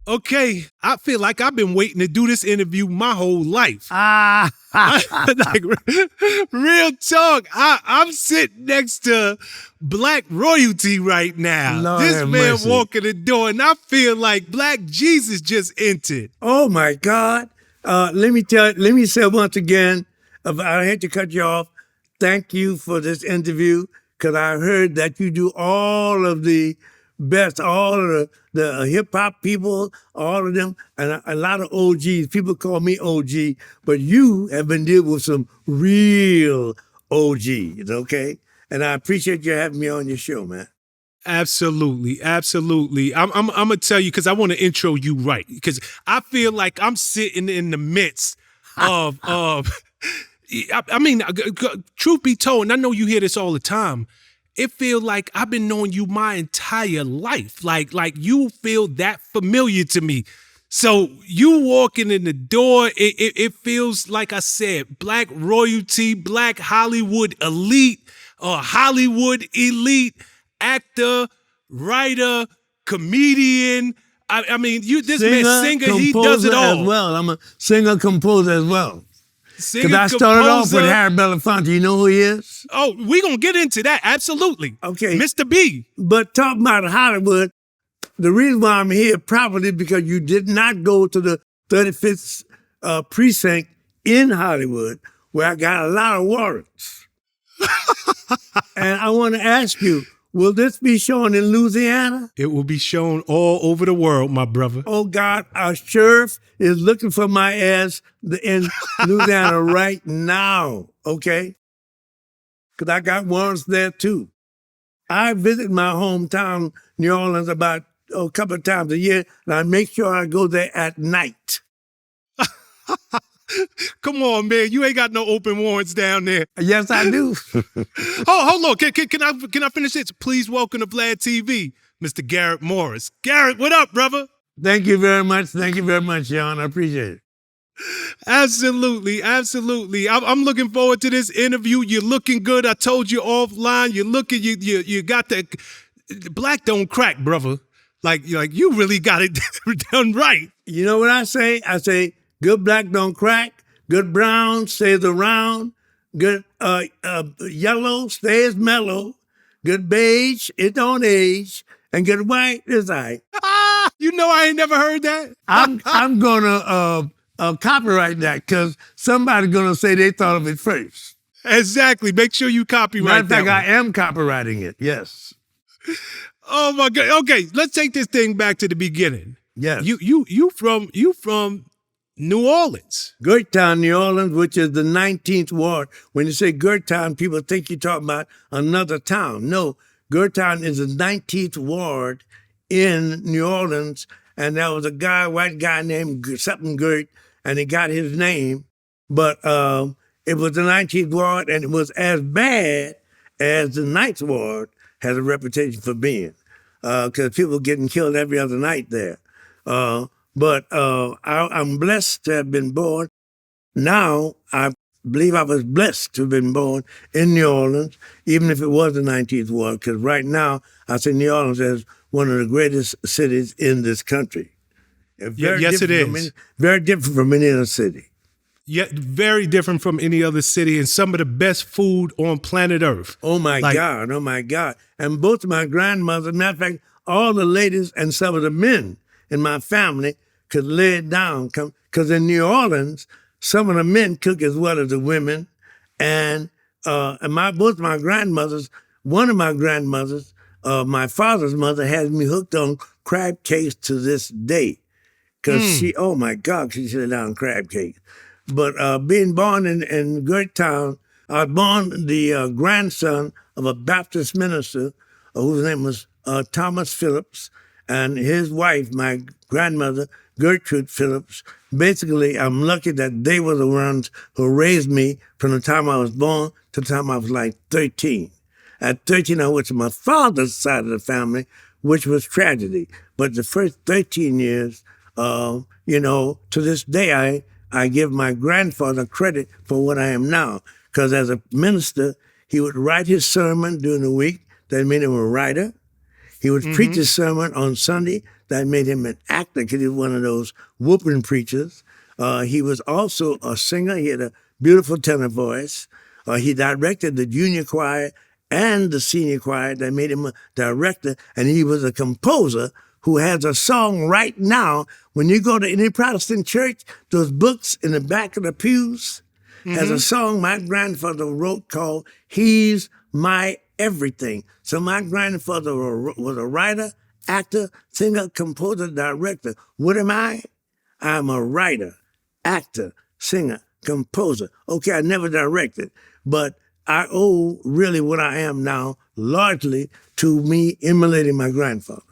Okay, I feel like I've been waiting to do this interview my whole life. Like, real talk. I'm sitting next to Black royalty right now. Lord this have man mercy. walking the door, and I feel like Black Jesus just entered. Oh my God. Let me say once again, I hate to cut you off. Thank you for this interview, because I heard that you do all of the best, all of the hip-hop people, all of them, and a lot of OGs. People call me OG, but you have been dealing with some real OGs, okay? And I appreciate you having me on your show, man. Absolutely, absolutely. I'm gonna tell you, because I want to intro you right, because I feel like I'm sitting in the midst of I mean, truth be told, and I know you hear this all the time, it feels like I've been knowing you my entire life. Like you feel that familiar to me. So you walking in the door, it feels like I said, Black royalty, Black Hollywood elite, Hollywood elite, actor, writer, comedian. I mean, this man singer, he does it all. As well. I'm a singer, composer as well. Because I started off with Harry Belafonte. You know who he is? Oh, we're going to get into that. Absolutely. Okay. Mr. B. But talking about Hollywood, the reason why I'm here probably because you did not go to the 35th precinct in Hollywood, where I got a lot of warrants. And I want to ask you, will this be shown in Louisiana? It will be shown all over the world, my brother. Oh, God, our sheriff is looking for my ass in Louisiana right now, okay? Because I got warrants there, too. I visit my hometown, New Orleans, about a couple of times a year, and I make sure I go there at night. Come on, man. You ain't got no open warrants down there. Yes, I do. Hold on. Can I finish this? Please welcome to Vlad TV, Mr. Garrett Morris. Garrett, what up, brother? Thank you very much. Thank you very much, Shawn. I appreciate it. Absolutely, absolutely. I'm looking forward to this interview. You're looking good. I told you offline. You're looking. You got the Black don't crack, brother. Like you really got it done right. You know what I say? I say, good black don't crack. Good brown stays around. Good yellow stays mellow. Good beige, it don't age. And good white is I. You know I ain't never heard that. I'm gonna copyright that, because somebody's gonna say they thought of it first. Exactly. Make sure you copyright Matter of fact, that I am copywriting it. Yes. Oh my God. Okay, let's take this thing back to the beginning. Yes. You from New Orleans. Gertown, New Orleans, which is the 19th ward. When you say Gertown, people think you're talking about another town. No, Gertown is the 19th ward in New Orleans, and there was a white guy named something Gert, and he got his name, but it was the 19th ward, and it was as bad as the 9th ward has a reputation for being, because people were getting killed every other night there. But I'm blessed to have been born. Now, I believe I was blessed to have been born in New Orleans, even if it was the 19th ward, because right now I see New Orleans as one of the greatest cities in this country. Yes, it is. Very different from any other city. Yeah, very different from any other city, and some of the best food on planet Earth. Oh my God, oh my God. And both of my grandmothers, matter of fact, all the ladies and some of the men in my family could lay it down. Because in New Orleans, some of the men cook as well as the women. And both my grandmothers, one of my grandmothers, my father's mother, has me hooked on crab cakes to this day. Because she, oh my God, she sit down crab cakes. But being born in Gertown, I was born the grandson of a Baptist minister whose name was Thomas Phillips, and his wife, my grandmother, Gertrude Phillips. Basically, I'm lucky that they were the ones who raised me from the time I was born to the time I was like 13. At 13, I went to my father's side of the family, which was tragedy. But the first 13 years, to this day, I give my grandfather credit for what I am now. Because as a minister, he would write his sermon during the week. That made him a writer. He would preach his sermon on Sunday. that made him an actor because he was one of those whooping preachers. He was also a singer. He had a beautiful tenor voice. He directed the junior choir and the senior choir that made him a director. And he was a composer who has a song right now. When you go to any Protestant church, those books in the back of the pews has a song my grandfather wrote called He's My Everything. So my grandfather was a writer, actor, singer, composer, director. What am I? I'm a writer, actor, singer, composer. Okay, I never directed, but I owe really what I am now largely to me emulating my grandfather.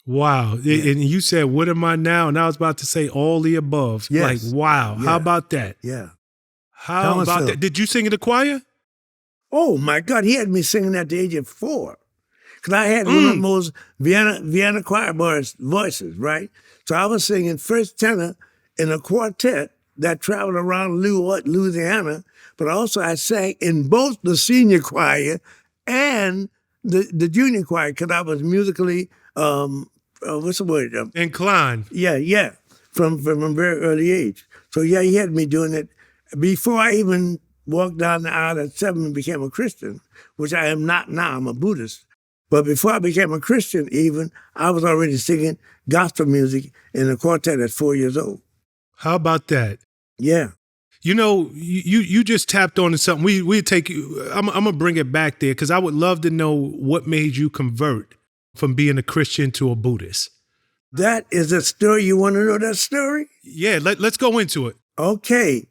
Wow. Yeah. And you said, what am I now? And I was about to say all the above. Yes. Like, wow. Yeah. How about that? Yeah. How about that? Did you sing in the choir? Oh, my God. He had me singing at the age of 4. Because I had one of those Vienna choir voices, right? So I was singing first tenor in a quartet that traveled around Louisiana, but also I sang in both the senior choir and the junior choir because I was musically, what's the word? Inclined. Yeah, from a very early age. So yeah, he had me doing it before I even walked down the aisle at 7 and became a Christian, which I am not now. I'm a Buddhist. But before I became a Christian even, I was already singing gospel music in a quartet at 4 years old. How about that? Yeah. You know, you just tapped on to something. We take you. I'm gonna bring it back there because I would love to know what made you convert from being a Christian to a Buddhist. That is a story. You want to know that story? Yeah, let's go into it. Okay.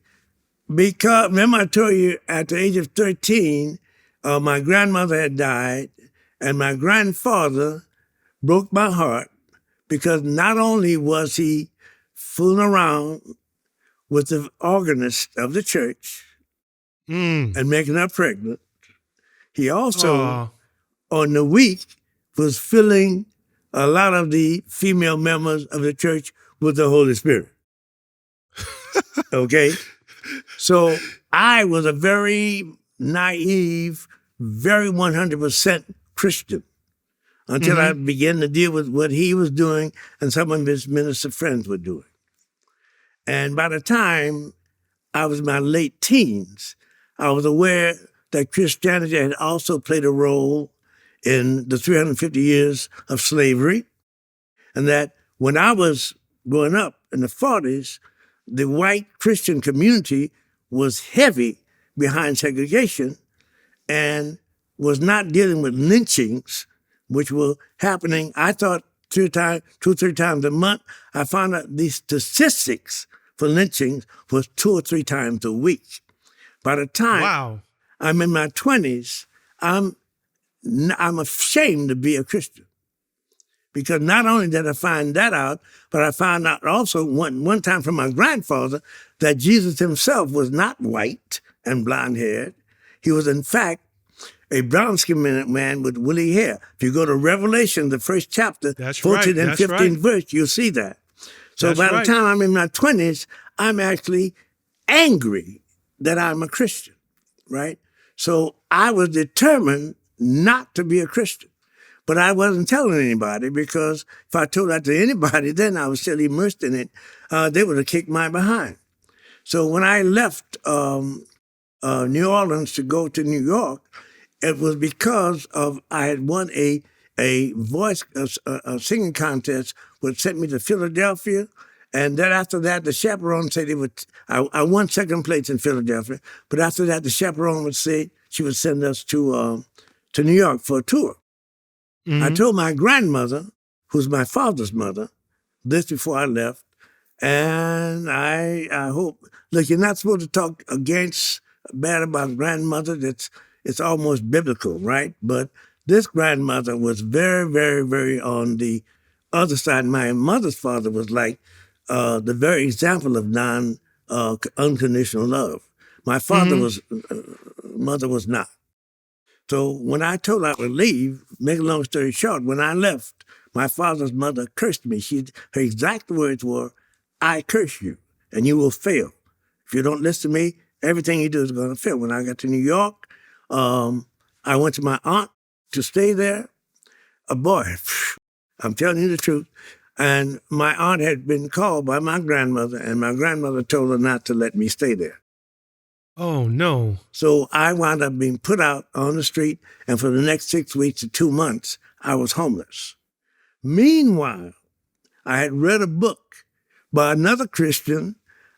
Because remember I told you at the age of 13, my grandmother had died, and my grandfather broke my heart because not only was he fooling around with the organist of the church and making her pregnant, he also, on the week, was filling a lot of the female members of the church with the Holy Spirit. Okay? So I was a very naive, very 100% Christian until I began to deal with what he was doing and some of his minister friends were doing. And by the time I was in my late teens, I was aware that Christianity had also played a role in the 350 years of slavery, and that when I was growing up in the 40s, the white Christian community was heavy behind segregation and was not dealing with lynchings, which were happening, I thought, 2 or 3 times a month. I found out the statistics for lynchings was 2 or 3 times a week. By the time I'm in my 20s, I'm ashamed to be a Christian. Because not only did I find that out, but I found out also one time from my grandfather that Jesus himself was not white and blonde-haired. He was, in fact, a brown-skinned man with woolly hair. If you go to Revelation, the first chapter, 14 and 15th verse, you'll see that. So by the time I'm in my 20s, I'm actually angry that I'm a Christian, right? So I was determined not to be a Christian. But I wasn't telling anybody because if I told that to anybody, then I was still immersed in it. They would have kicked my behind. So when I left New Orleans to go to New York, it was because of I had won a singing contest, which sent me to Philadelphia. And then after that, the chaperone said I won second place in Philadelphia. But after that, the chaperone would say she would send us to New York for a tour. I told my grandmother, who's my father's mother, this before I left, and I hope, look, you're not supposed to talk bad about grandmother. It's almost biblical, right? But this grandmother was very, very, very on the other side. My mother's father was like the very example of unconditional love. My father's mother was not. So when I told her I would leave, make a long story short, when I left, my father's mother cursed me. Her exact words were, "I curse you, and you will fail. If you don't listen to me, everything you do is going to fail." When I got to New York, I went to my aunt to stay there. Boy, I'm telling you the truth. And my aunt had been called by my grandmother, and my grandmother told her not to let me stay there. Oh, no. So I wound up being put out on the street, and for the next 6 weeks to 2 months, I was homeless. Meanwhile, I had read a book by another Christian,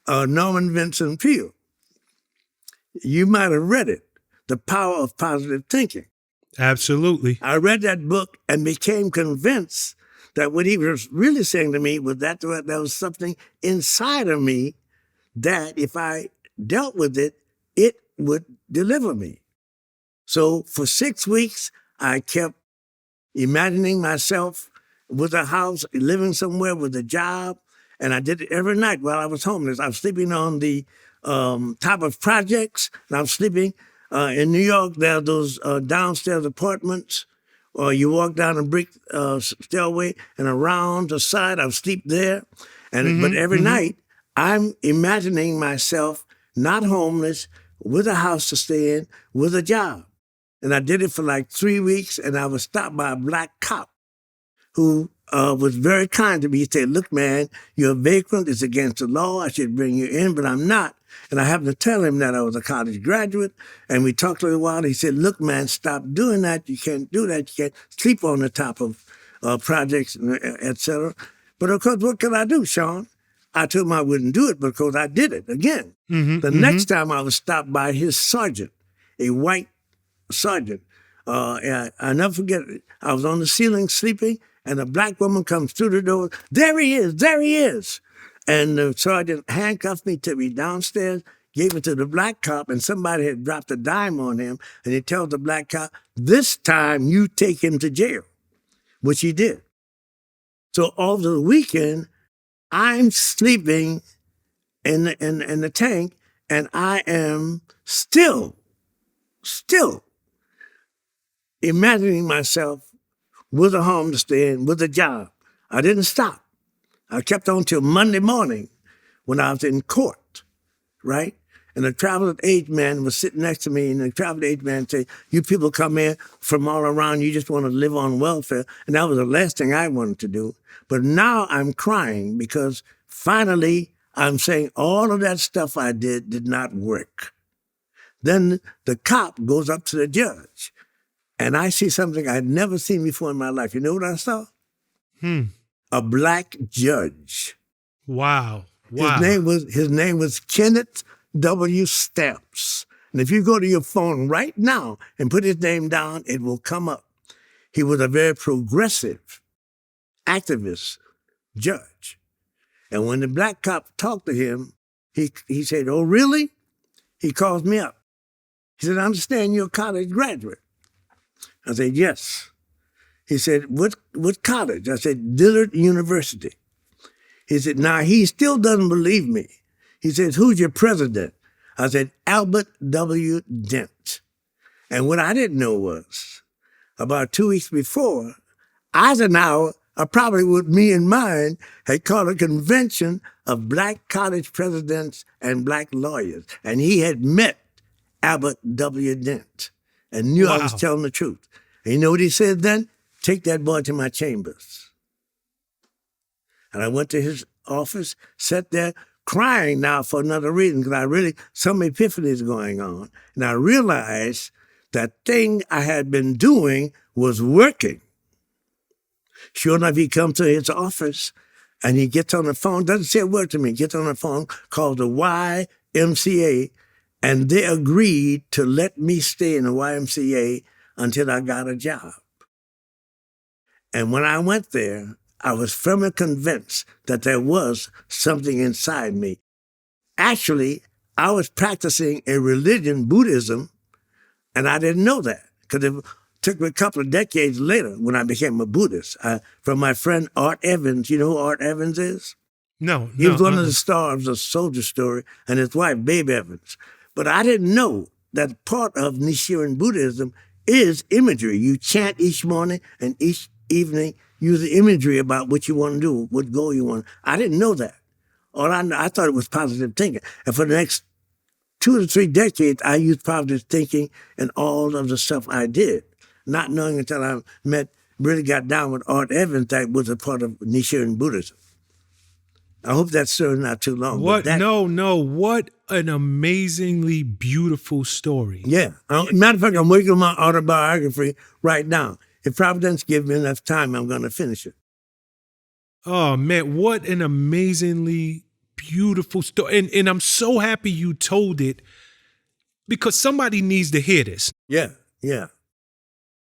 Norman Vincent Peale. You might have read it, The Power of Positive Thinking. Absolutely. I read that book and became convinced that what he was really saying to me was that there was something inside of me that if I dealt with it, it would deliver me. So for 6 weeks, I kept imagining myself with a house, living somewhere with a job, and I did it every night while I was homeless. I was sleeping on the top of projects, and I was sleeping in New York. There are those downstairs apartments, or you walk down a brick stairway, and around the side, I would sleep there. But every night, I'm imagining myself not homeless, with a house to stay in, with a job. And I did it for like 3 weeks, and I was stopped by a black cop who was very kind to me. He said, "Look, man, you're a vagrant. It's against the law. I should bring you in, but I'm not." And I happened to tell him that I was a college graduate, and we talked a little while. He said, "Look, man, stop doing that. You can't do that. You can't sleep on the top of projects, et cetera." But of course, what could I do, Shawn? I told him I wouldn't do it because I did it again. The next time I was stopped by his sergeant, a white sergeant. I never forget it. I was on the ceiling sleeping, and a black woman comes through the door. "There he is, there he is." And the sergeant handcuffed me, took me downstairs, gave it to the black cop, and somebody had dropped a dime on him. And he tells the black cop, "This time you take him to jail," which he did. So over the weekend, I'm sleeping in the tank, and I am still imagining myself with a home to stay in, with a job. I didn't stop. I kept on till Monday morning when I was in court, right? And the traveling age man was sitting next to me, and the traveling age man said, "You people come here from all around, you just want to live on welfare." And that was the last thing I wanted to do. But now I'm crying because finally I'm saying all of that stuff I did not work. Then the cop goes up to the judge, and I see something I'd never seen before in my life. You know what I saw? A black judge. Wow. His name was Kenneth W. Stamps. And if you go to your phone right now and put his name down, it will come up. He was a very progressive activist judge. And when the black cop talked to him, he said, "Oh, really?" He calls me up. He said, "I understand you're a college graduate." I said, "Yes." He said, what college? I said, "Dillard University." He said, now he still doesn't believe me. He says, "Who's your president?" I said, "Albert W. Dent." And what I didn't know was, about 2 weeks before, Eisenhower, probably with me in mind, had called a convention of black college presidents and black lawyers. And he had met Albert W. Dent and knew I was telling the truth. And you know what he said then? "Take that boy to my chambers." And I went to his office, sat there crying now for another reason, because some epiphanies going on. And I realized that thing I had been doing was working. Sure enough, he comes to his office and he gets on the phone, doesn't say a word to me, gets on the phone, calls the YMCA, and they agreed to let me stay in the YMCA until I got a job. And when I went there, I was firmly convinced that there was something inside me. Actually, I was practicing a religion, Buddhism, and I didn't know that, because it took me a couple of decades later when I became a Buddhist. From my friend Art Evans. You know who Art Evans is? No. He was one of the stars of Soldier Story, and his wife, Babe Evans. But I didn't know that part of Nichiren Buddhism is imagery. You chant each morning, and each evening use the imagery about what you want to do, what goal you want. I didn't know that. I thought it was positive thinking. And for the next 2 to 3 decades, I used positive thinking in all of the stuff I did, not knowing until I met really got down with Art Evans that was a part of Nichiren Buddhism. I hope that serves not too long. What? That, No. What an amazingly beautiful story. Yeah. Matter of fact, I'm working on my autobiography right now. If Providence gives me enough time, I'm going to finish it. Oh, man, what an amazingly beautiful story. And I'm so happy you told it because somebody needs to hear this. Yeah, yeah.